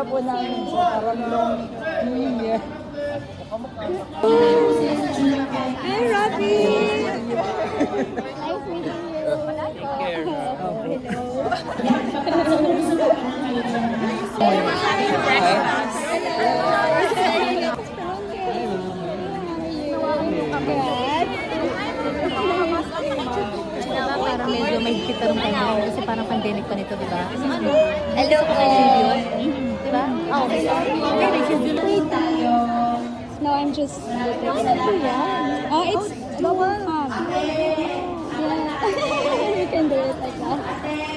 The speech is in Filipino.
po namin sa Karamlong New Year. Hi, Robbie! Nice meeting you. Take care. Parang medyo may higit na rin tayo kasi parang pandemic pa nito, di ba? Hello po. Di ba? Okay. No, I'm just... Oh, it's bubble. Yeah. You can do it like that.